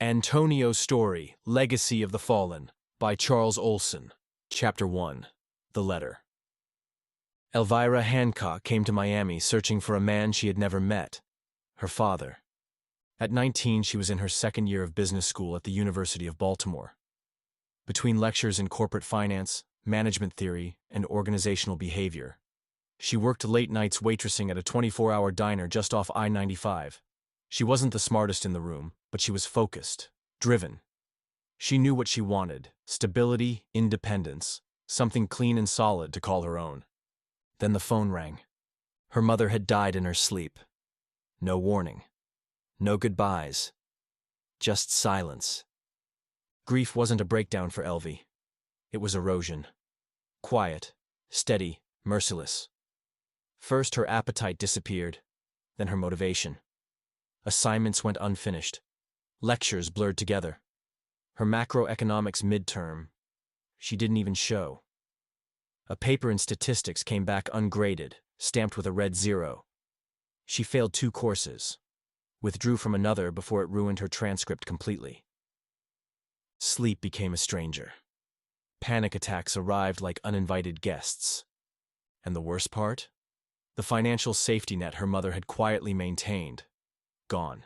Antonio's Story, Legacy of the Fallen, by Charles Olson. Chapter 1. The Letter. Elvira Hancock came to Miami searching for a man she had never met, her father. At 19, she was in her second year of business school at the University of Baltimore. Between lectures in corporate finance, management theory, and organizational behavior, she worked late nights waitressing at a 24-hour diner just off I-95. She wasn't the smartest in the room, but she was focused, driven. She knew what she wanted: stability, independence, something clean and solid to call her own. Then the phone rang. Her mother had died in her sleep. No warning. No goodbyes. Just silence. Grief wasn't a breakdown for Elvie. It was erosion. Quiet, steady, merciless. First her appetite disappeared, then her motivation. Assignments went unfinished. Lectures blurred together. Her macroeconomics midterm, she didn't even show. A paper in statistics came back ungraded, stamped with a red 0. She failed 2 courses, withdrew from another before it ruined her transcript completely. Sleep became a stranger. Panic attacks arrived like uninvited guests. And the worst part? The financial safety net her mother had quietly maintained. Gone.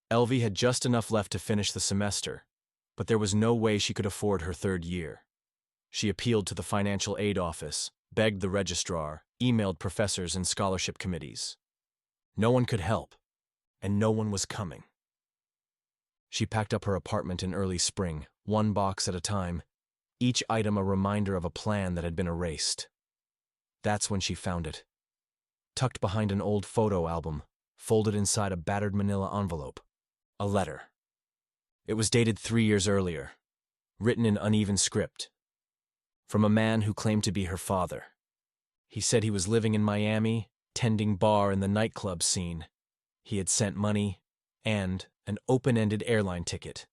Elvie had just enough left to finish the semester, but there was no way she could afford her 3rd year. She appealed to the financial aid office, begged the registrar, emailed professors and scholarship committees. No one could help, and no one was coming. She packed up her apartment in early spring, 1 box at a time, each item a reminder of a plan that had been erased. That's when she found it. Tucked behind an old photo album, folded inside a battered manila envelope. A letter. It was dated 3 years earlier, written in uneven script. From a man who claimed to be her father. He said he was living in Miami, tending bar in the nightclub scene. He had sent money and an open-ended airline ticket.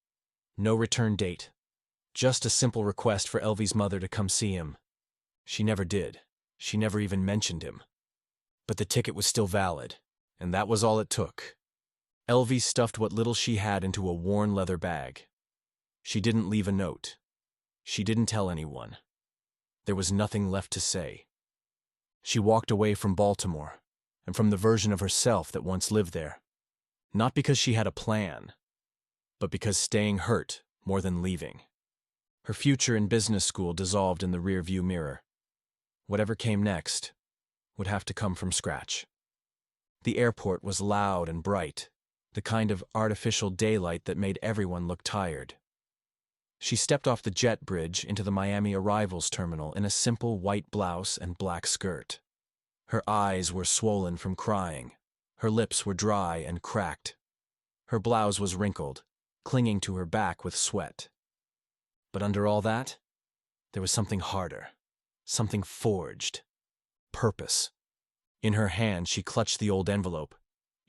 No return date. Just a simple request for Elvie's mother to come see him. She never did. She never even mentioned him. But the ticket was still valid, and that was all it took. Elvie stuffed what little she had into a worn leather bag. She didn't leave a note. She didn't tell anyone. There was nothing left to say. She walked away from Baltimore, and from the version of herself that once lived there. Not because she had a plan, but because staying hurt more than leaving. Her future in business school dissolved in the rearview mirror. Whatever came next would have to come from scratch. The airport was loud and bright, the kind of artificial daylight that made everyone look tired. She stepped off the jet bridge into the Miami arrivals terminal in a simple white blouse and black skirt. Her eyes were swollen from crying. Her lips were dry and cracked. Her blouse was wrinkled, clinging to her back with sweat. But under all that, there was something harder, something forged. Purpose. In her hand, she clutched the old envelope.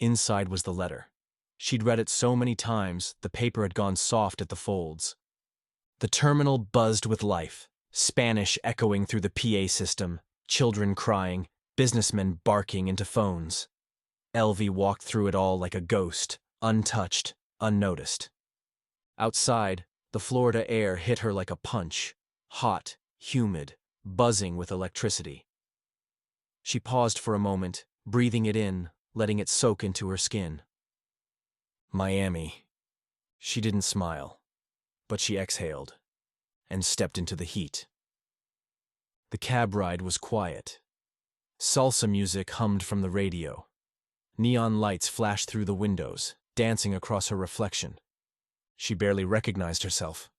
Inside was the letter. She'd read it so many times, the paper had gone soft at the folds. The terminal buzzed with life, Spanish echoing through the PA system, children crying, businessmen barking into phones. Elvie walked through it all like a ghost, untouched, unnoticed. Outside, the Florida air hit her like a punch, hot, humid, buzzing with electricity. She paused for a moment, breathing it in, letting it soak into her skin. Miami. She didn't smile, but she exhaled and stepped into the heat. The cab ride was quiet. Salsa music hummed from the radio. Neon lights flashed through the windows, dancing across her reflection. She barely recognized herself.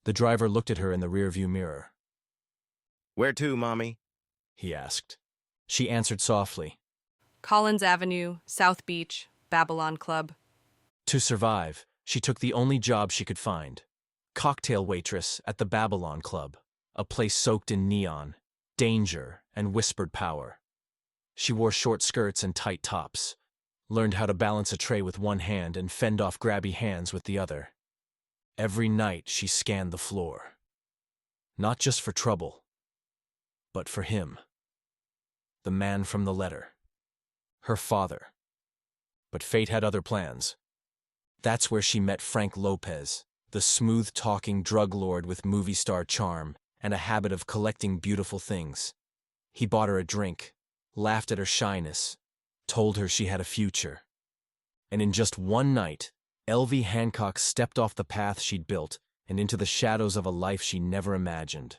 The driver looked at her in the rearview mirror. "Where to, Mommy?" he asked. She answered softly. Collins Avenue, South Beach, Babylon Club. To survive, she took the only job she could find. Cocktail waitress at the Babylon Club, a place soaked in neon, danger, and whispered power. She wore short skirts and tight tops, learned how to balance a tray with one hand and fend off grabby hands with the other. Every night she scanned the floor. Not just for trouble, but for him. The man from the letter. Her father. But fate had other plans. That's where she met Frank Lopez, the smooth-talking drug lord with movie star charm and a habit of collecting beautiful things. He bought her a drink, laughed at her shyness, told her she had a future. And in just one night, Elvie Hancock stepped off the path she'd built and into the shadows of a life she never imagined.